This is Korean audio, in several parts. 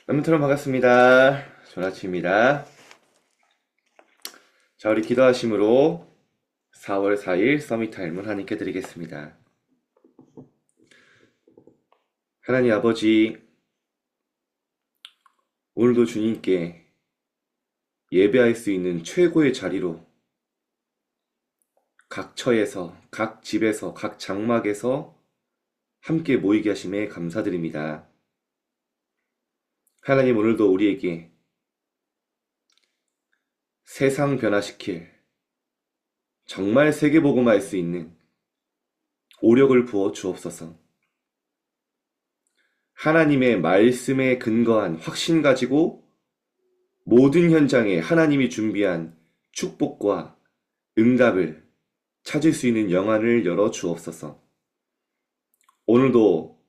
여러분 반갑습니다. 좋은 아침입니다. 자, 우리 기도하심으로 4월 4일 서밋타임을 하나님께 드리겠습니다. 하나님 아버지, 오늘도 주님께 예배할 수 있는 최고의 자리로 각 처에서, 각 집에서, 각 장막에서 함께 모이게 하심에 감사드립니다. 하나님, 오늘도 우리에게 세상 변화시킬 정말 세계복음화 할 수 있는 오력을 부어 주옵소서. 하나님의 말씀에 근거한 확신 가지고 모든 현장에 하나님이 준비한 축복과 응답을 찾을 수 있는 영안을 열어 주옵소서. 오늘도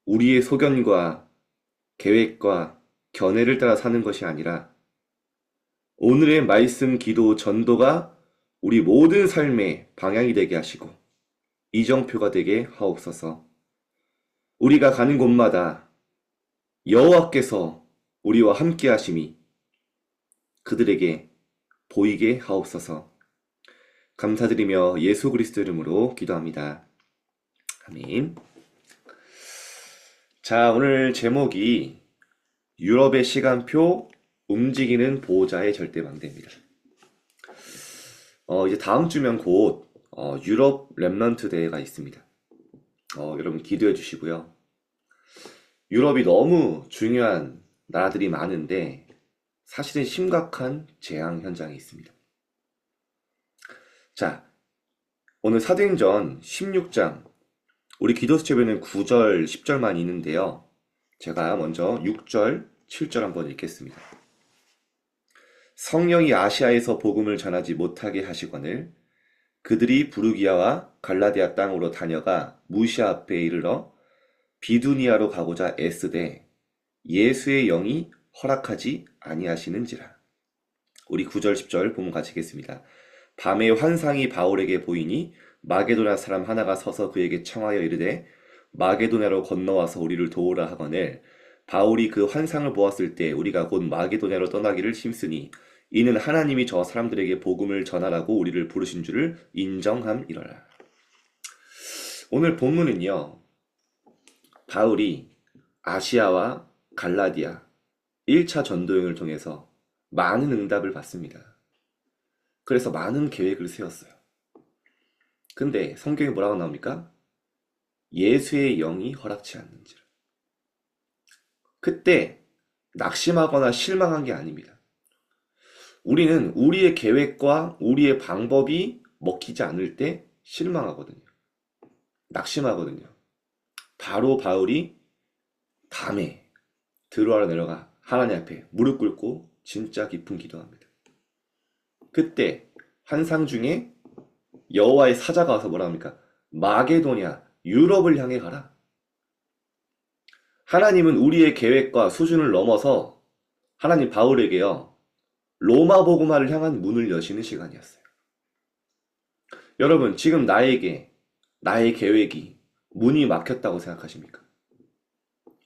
우리의 소견과 계획과 견해를 따라 사는 것이 아니라 오늘의 말씀, 기도, 전도가 우리 모든 삶의 방향이 되게 하시고 이정표가 되게 하옵소서. 우리가 가는 곳마다 여호와께서 우리와 함께 하심이 그들에게 보이게 하옵소서. 감사드리며 예수 그리스도 이름으로 기도합니다. 아멘. 자, 오늘 제목이 유럽의 시간표 움직이는 보호자의 절대망대입니다. 이제 다음 주면 곧 유럽 렘넌트 대회가 있습니다. 여러분 기도해 주시고요. 유럽이 너무 중요한 나라들이 많은데 사실은 심각한 재앙 현장이 있습니다. 자, 오늘 사도행전 16장 우리 기도수첩에는 9절, 10절만 있는데요. 제가 먼저 6절, 7절 한번 읽겠습니다. 성령이 아시아에서 복음을 전하지 못하게 하시거늘 그들이 부르기아와 갈라디아 땅으로 다녀가 무시아 앞에 이르러 비두니아로 가고자 애쓰되 예수의 영이 허락하지 아니하시는지라. 우리 9절, 10절 보면 같이 읽겠습니다. 밤에 환상이 바울에게 보이니 마게도냐 사람 하나가 서서 그에게 청하여 이르되 마게도냐로 건너와서 우리를 도우라 하거늘 바울이 그 환상을 보았을 때 우리가 곧 마게도냐로 떠나기를 힘쓰니 이는 하나님이 저 사람들에게 복음을 전하라고 우리를 부르신 줄을 인정함이러라. 오늘 본문은요, 바울이 아시아와 갈라디아 1차 전도여행을 통해서 많은 응답을 받습니다. 그래서 많은 계획을 세웠어요. 근데 성경에 뭐라고 나옵니까? 예수의 영이 허락치 않는지라. 그때 낙심하거나 실망한 게 아닙니다. 우리는 우리의 계획과 우리의 방법이 먹히지 않을 때 실망하거든요. 낙심하거든요. 바로 바울이 밤에 드로아로 내려가 하나님 앞에 무릎 꿇고 진짜 깊은 기도합니다. 그때 환상 중에 여호와의 사자가 와서 뭐라 합니까? 마게도냐, 유럽을 향해 가라. 하나님은 우리의 계획과 수준을 넘어서 하나님 바울에게요, 로마 복음화를 향한 문을 여시는 시간이었어요. 여러분, 지금 나에게 나의 계획이 문이 막혔다고 생각하십니까?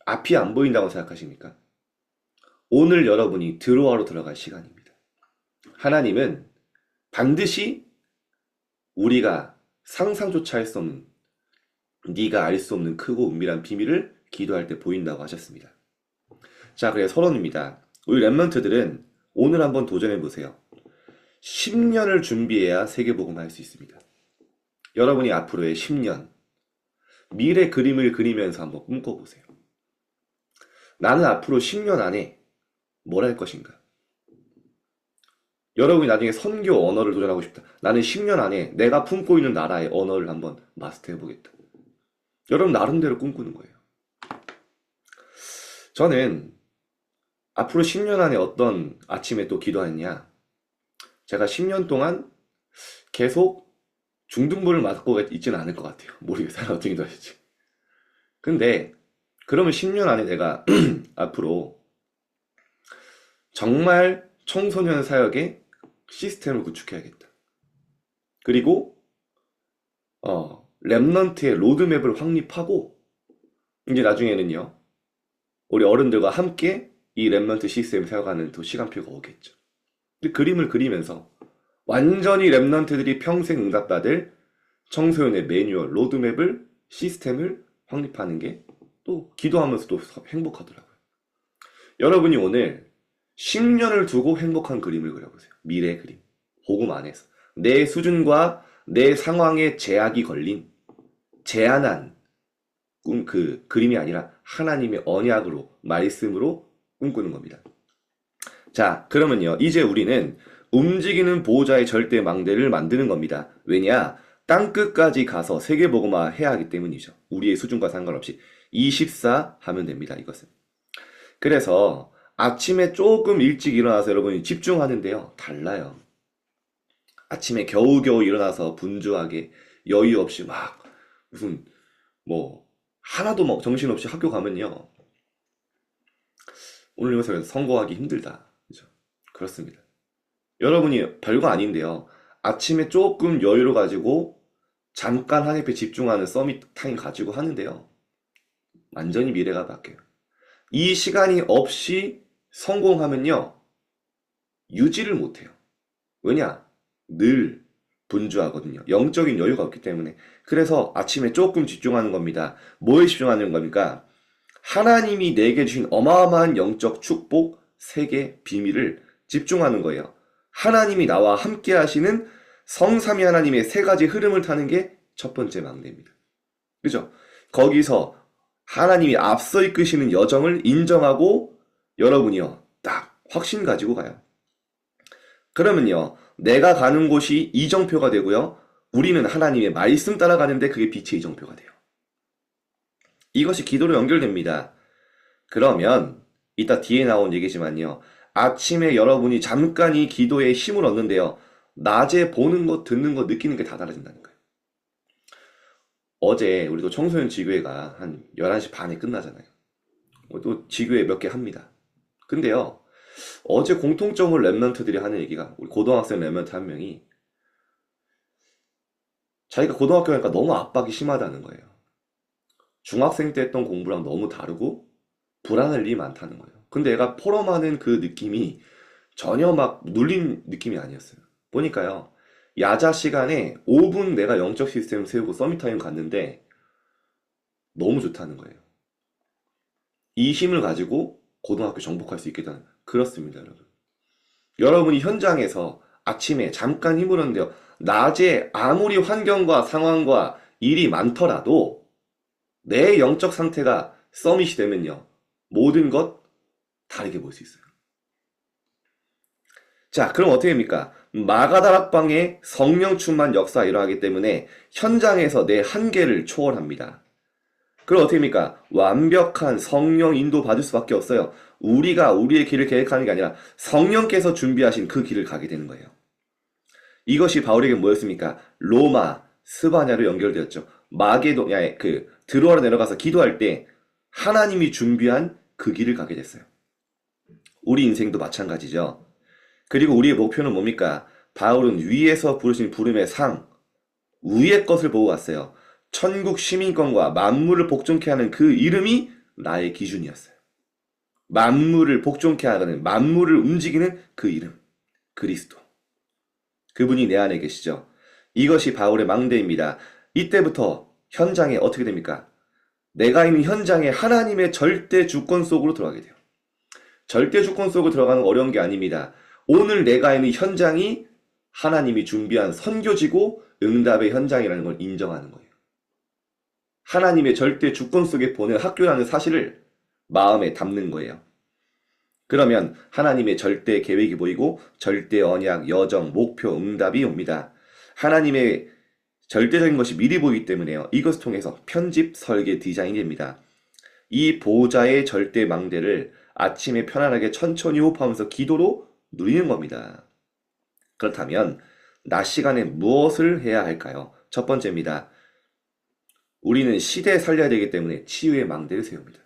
앞이 안 보인다고 생각하십니까? 오늘 여러분이 드로아로 들어갈 시간입니다. 하나님은 반드시 우리가 상상조차 할 수 없는, 네가 알 수 없는 크고 은밀한 비밀을 기도할 때 보인다고 하셨습니다. 자, 그래 서론입니다. 우리 렘넌트들은 오늘 한번 도전해 보세요. 10년을 준비해야 세계복음을 할 수 있습니다. 여러분이 앞으로의 10년 미래 그림을 그리면서 한번 꿈꿔보세요. 나는 앞으로 10년 안에 뭘 할 것인가? 여러분이 나중에 선교 언어를 도전하고 싶다. 나는 10년 안에 내가 품고 있는 나라의 언어를 한번 마스터해보겠다. 여러분 나름대로 꿈꾸는 거예요. 저는 앞으로 10년 안에 어떤 아침에 또 기도했냐? 제가 10년 동안 계속 중등부를 맞고 있지는 않을 것 같아요. 모르겠어요. 어떻게 기도하실지. 근데 그러면 10년 안에 내가 앞으로 정말 청소년 사역에 시스템을 구축해야겠다. 그리고 렘넌트의 로드맵을 확립하고 이제 나중에는요, 우리 어른들과 함께 이 랩넌트 시스템을 세워가는 또 시간표가 오겠죠. 근데 그림을 그리면서 완전히 랩넌트들이 평생 응답받을 청소년의 매뉴얼, 로드맵을, 시스템을 확립하는 게 또 기도하면서도 행복하더라고요. 여러분이 오늘 10년을 두고 행복한 그림을 그려보세요. 미래 그림. 복음 안에서. 내 수준과 내 상황에 제약이 걸린 제한한 그 그림이 아니라 하나님의 언약으로, 말씀으로 꿈꾸는 겁니다. 자, 그러면요. 이제 우리는 움직이는 보호자의 절대 망대를 만드는 겁니다. 왜냐? 땅끝까지 가서 세계복음화 해야 하기 때문이죠. 우리의 수준과 상관없이 24 하면 됩니다. 이것은. 그래서 아침에 조금 일찍 일어나서 여러분이 집중하는데요. 달라요. 아침에 겨우겨우 일어나서 분주하게 여유 없이 막 무슨 뭐 하나도 뭐 정신없이 학교 가면요. 오늘 이것을 성공하기 힘들다. 그죠? 그렇습니다. 여러분이 별거 아닌데요. 아침에 조금 여유를 가지고 잠깐 한 햇빛 집중하는 서밋 타임 가지고 하는데요. 완전히 미래가 바뀌어요. 이 시간이 없이 성공하면요. 유지를 못해요. 왜냐? 늘 분주하거든요. 영적인 여유가 없기 때문에. 그래서 아침에 조금 집중하는 겁니다. 뭐에 집중하는 겁니까? 하나님이 내게 주신 어마어마한 영적 축복, 세계, 비밀을 집중하는 거예요. 하나님이 나와 함께 하시는 성삼위 하나님의 세 가지 흐름을 타는 게 첫 번째 망대입니다. 그죠? 거기서 하나님이 앞서 이끄시는 여정을 인정하고 여러분이요, 딱 확신 가지고 가요. 그러면요, 내가 가는 곳이 이정표가 되고요, 우리는 하나님의 말씀 따라가는데 그게 빛의 이정표가 돼요. 이것이 기도로 연결됩니다. 그러면 이따 뒤에 나온 얘기지만요, 아침에 여러분이 잠깐 이 기도에 힘을 얻는데요, 낮에 보는 것, 듣는 것, 느끼는 게 다 달라진다는 거예요. 어제 우리도 청소년 지교회가 한 11시 반에 끝나잖아요. 또 지교회 몇 개 합니다. 근데요, 어제 공통적으로 랩런트들이 하는 얘기가, 우리 고등학생 랩런트 한 명이 자기가 고등학교 가니까 너무 압박이 심하다는 거예요. 중학생 때 했던 공부랑 너무 다르고 불안할 일이 많다는 거예요. 근데 얘가 포럼하는 그 느낌이 전혀 막 눌린 느낌이 아니었어요. 보니까요, 야자 시간에 5분 내가 영적 시스템 세우고 서밋타임 갔는데 너무 좋다는 거예요. 이 힘을 가지고 고등학교 정복할 수 있겠다는, 그렇습니다, 여러분. 여러분이 현장에서 아침에 잠깐 힘을 얻는데요, 낮에 아무리 환경과 상황과 일이 많더라도 내 영적 상태가 서밋이 되면요, 모든 것 다르게 볼 수 있어요. 자, 그럼 어떻게 됩니까? 마가다락방에 성령 충만 역사 일어나기 때문에 현장에서 내 한계를 초월합니다. 그럼 어떻게 됩니까? 완벽한 성령 인도 받을 수밖에 없어요. 우리가 우리의 길을 계획하는 게 아니라 성령께서 준비하신 그 길을 가게 되는 거예요. 이것이 바울에게 뭐였습니까? 로마, 스바냐로 연결되었죠. 마게도냐에 드로아로 내려가서 기도할 때 하나님이 준비한 그 길을 가게 됐어요. 우리 인생도 마찬가지죠. 그리고 우리의 목표는 뭡니까? 바울은 위에서 부르신 부름의 상, 위의 것을 보고 왔어요. 천국 시민권과 만물을 복종케 하는 그 이름이 나의 기준이었어요. 만물을 복종케 하는, 만물을 움직이는 그 이름, 그리스도. 그분이 내 안에 계시죠. 이것이 바울의 망대입니다. 이때부터 현장에 어떻게 됩니까? 내가 있는 현장에 하나님의 절대 주권 속으로 들어가게 돼요. 절대 주권 속으로 들어가는 건 어려운 게 아닙니다. 오늘 내가 있는 현장이 하나님이 준비한 선교지고 응답의 현장이라는 걸 인정하는 거예요. 하나님의 절대 주권 속에 보낸 학교라는 사실을 마음에 담는 거예요. 그러면 하나님의 절대 계획이 보이고 절대 언약, 여정, 목표, 응답이 옵니다. 하나님의 절대적인 것이 미리 보이기 때문에요. 이것을 통해서 편집, 설계, 디자인이 됩니다. 이 보호자의 절대 망대를 아침에 편안하게 천천히 호흡하면서 기도로 누리는 겁니다. 그렇다면 낮 시간에 무엇을 해야 할까요? 첫 번째입니다. 우리는 시대에 살려야 되기 때문에 치유의 망대를 세웁니다.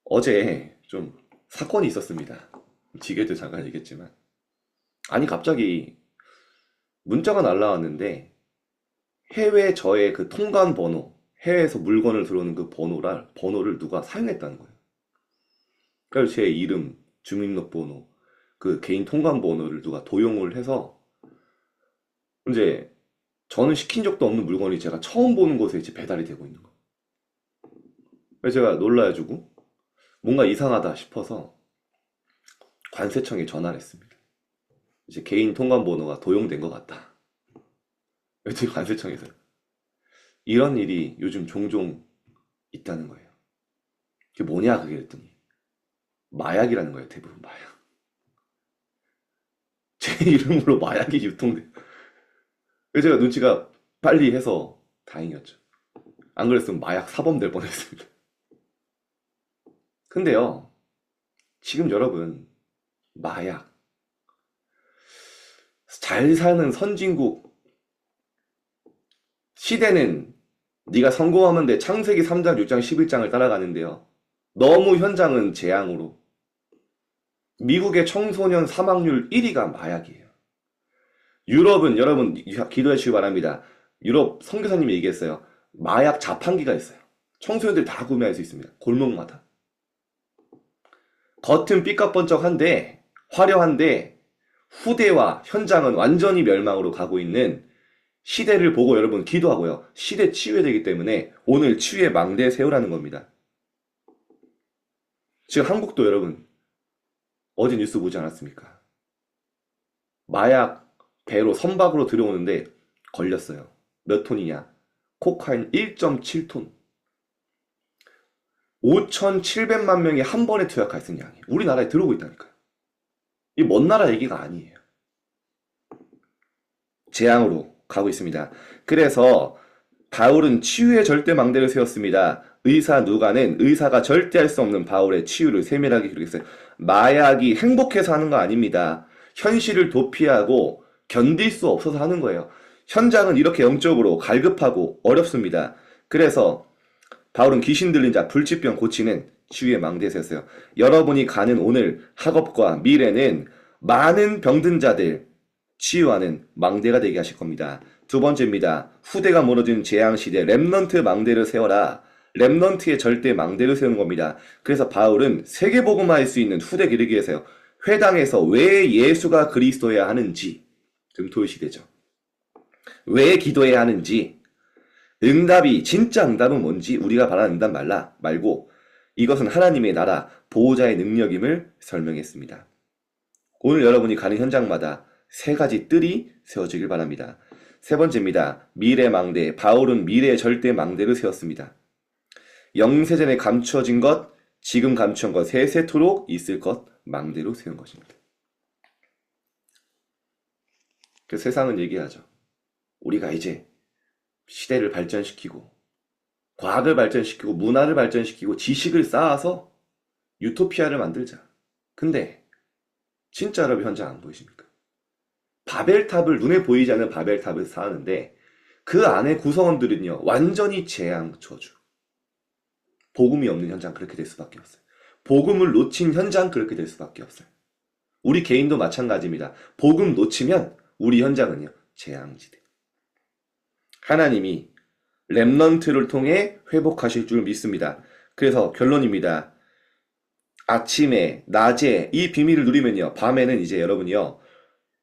어제 좀 사건이 있었습니다. 지게도 잠깐 얘기했지만, 아니 갑자기 문자가 날라왔는데 해외 저의 그 통관 번호, 해외에서 물건을 들어오는 그 번호를 누가 사용했다는 거예요. 그래서 제 이름, 주민등록번호, 그 개인 통관번호를 누가 도용을 해서 이제 저는 시킨 적도 없는 물건이 제가 처음 보는 곳에 이제 배달이 되고 있는 거예요. 그래서 제가 놀라가지고 뭔가 이상하다 싶어서 관세청에 전화를 했습니다. 이제 개인 통관번호가 도용된 것 같다. 그랬더니 관세청에서 이런 일이 요즘 종종 있다는 거예요. 그게 뭐냐 그게 그랬더니 마약이라는 거예요. 대부분 마약. 제 이름으로 마약이 유통돼. 그래서 제가 눈치가 빨리 해서 다행이었죠. 안 그랬으면 마약 사범 될 뻔했습니다. 근데요, 지금 여러분 마약 잘 사는 선진국 시대는 네가 성공하면 돼. 창세기 3장, 6장, 11장을 따라가는데요. 너무 현장은 재앙으로. 미국의 청소년 사망률 1위가 마약이에요. 유럽은 여러분 기도해 주시기 바랍니다. 유럽 선교사님이 얘기했어요. 마약 자판기가 있어요. 청소년들이 다 구매할 수 있습니다. 골목마다. 겉은 삐까뻔쩍한데 화려한데 후대와 현장은 완전히 멸망으로 가고 있는 시대를 보고 여러분 기도하고요. 시대 치유해야 되기 때문에 오늘 치유의 망대 세우라는 겁니다. 지금 한국도 여러분 어제 뉴스 보지 않았습니까? 마약 배로 선박으로 들어오는데 걸렸어요. 몇 톤이냐? 코카인 1.7톤. 5,700만 명이 한 번에 투약할 수 있는 양이 우리나라에 들어오고 있다니까요. 이 먼 나라 얘기가 아니에요. 재앙으로 가고 있습니다. 그래서 바울은 치유의 절대 망대를 세웠습니다. 의사 누가는 의사가 절대 할 수 없는 바울의 치유를 세밀하게 기록했어요. 마약이 행복해서 하는 거 아닙니다. 현실을 도피하고 견딜 수 없어서 하는 거예요. 현장은 이렇게 영적으로 갈급하고 어렵습니다. 그래서 바울은 귀신 들린 자 불치병 고치는 치유의 망대에 세웠어요. 여러분이 가는 오늘 학업과 미래는 많은 병든 자들 치유하는 망대가 되게 하실 겁니다. 두 번째입니다. 후대가 무너진 재앙시대 렘넌트 망대를 세워라. 렘넌트의 절대 망대를 세우는 겁니다. 그래서 바울은 세계복음화할 수 있는 후대 기르기 위해서요. 회당에서 왜 예수가 그리스도여야 하는지 금토일 시대죠. 왜 기도해야 하는지 응답이 진짜 응답은 뭔지 우리가 바라는 응답 말고 이것은 하나님의 나라 보호자의 능력임을 설명했습니다. 오늘 여러분이 가는 현장마다 세 가지 뜰이 세워지길 바랍니다. 세 번째입니다. 미래 망대. 바울은 미래의 절대 망대를 세웠습니다. 영세전에 감추어진 것, 지금 감추한 것, 세세토록 있을 것 망대로 세운 것입니다. 그 세상은 얘기하죠. 우리가 이제 시대를 발전시키고 과학을 발전시키고 문화를 발전시키고 지식을 쌓아서 유토피아를 만들자. 근데 진짜 여러분 현장 안 보이십니까? 바벨탑을 눈에 보이지 않는 바벨탑을 쌓았는데 그 안에 구성원들은요 완전히 재앙 저주. 복음이 없는 현장 그렇게 될 수밖에 없어요. 복음을 놓친 현장 그렇게 될 수밖에 없어요. 우리 개인도 마찬가지입니다. 복음 놓치면 우리 현장은요 재앙지대. 하나님이 렘넌트를 통해 회복하실 줄 믿습니다. 그래서 결론입니다. 아침에 낮에 이 비밀을 누리면요 밤에는 이제 여러분이요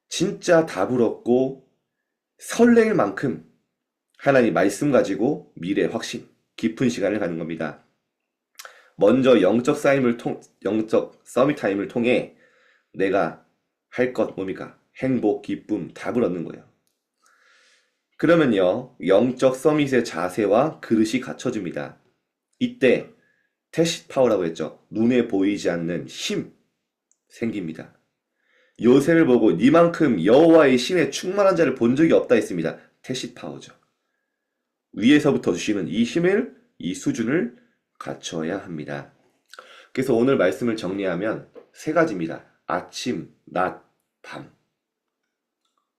진짜 답을 얻고 설렐 만큼 하나님 말씀 가지고 미래 확신 깊은 시간을 가는 겁니다. 먼저 영적 서밋 타임을 통해 내가 할 것 뭡니까? 행복, 기쁨, 답을 얻는 거예요. 그러면요 영적 서밋의 자세와 그릇이 갖춰집니다. 이때 태시 파워라고 했죠. 눈에 보이지 않는 힘 생깁니다. 요셉을 보고 니만큼 여호와의 신에 충만한 자를 본 적이 없다 했습니다. 태시 파워죠. 위에서부터 주시는 이 힘을, 이 수준을 갖춰야 합니다. 그래서 오늘 말씀을 정리하면 세 가지입니다. 아침, 낮, 밤.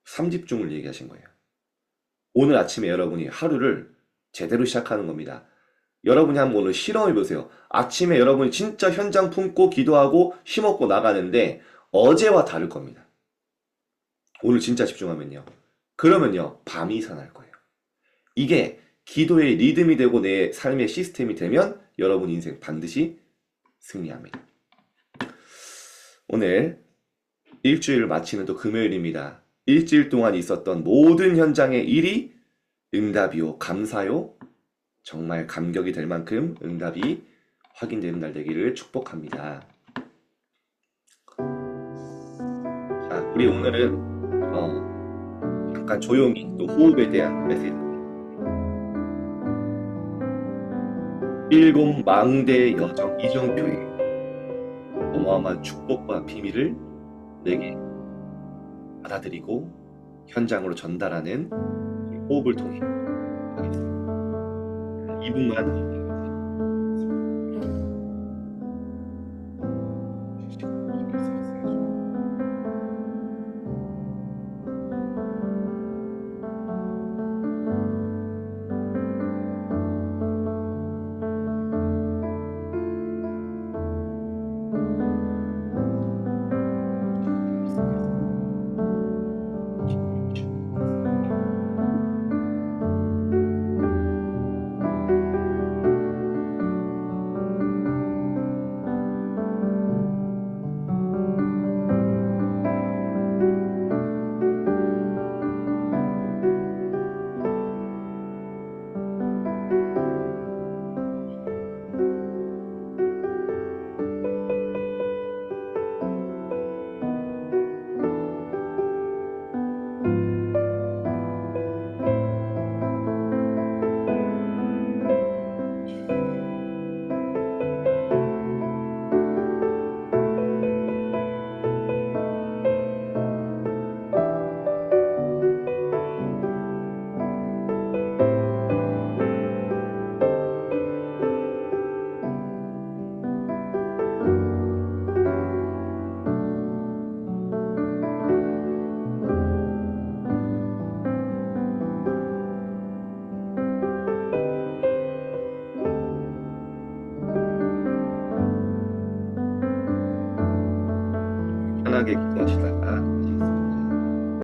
3집중을 얘기하신 거예요. 오늘 아침에 여러분이 하루를 제대로 시작하는 겁니다. 여러분이 한번 오늘 실험해보세요. 아침에 여러분이 진짜 현장 품고 기도하고 힘없고 나가는데 어제와 다를 겁니다. 오늘 진짜 집중하면요. 그러면요. 밤이 산할 거예요. 이게 기도의 리듬이 되고 내 삶의 시스템이 되면 여러분 인생 반드시 승리합니다. 오늘 일주일을 마치는 또 금요일입니다. 일주일 동안 있었던 모든 현장의 일이 응답이요, 감사요. 정말 감격이 될 만큼 응답이 확인되는 날 되기를 축복합니다. 자, 우리 오늘은 잠깐 조용히 또 호흡에 대한 메시지. 일곱 망대 여정 이정표의 어마어마한 축복과 비밀을 내게 받아들이고 현장으로 전달하는 호흡을 통해 하겠습니다. 2분만 편하게 기도하시다.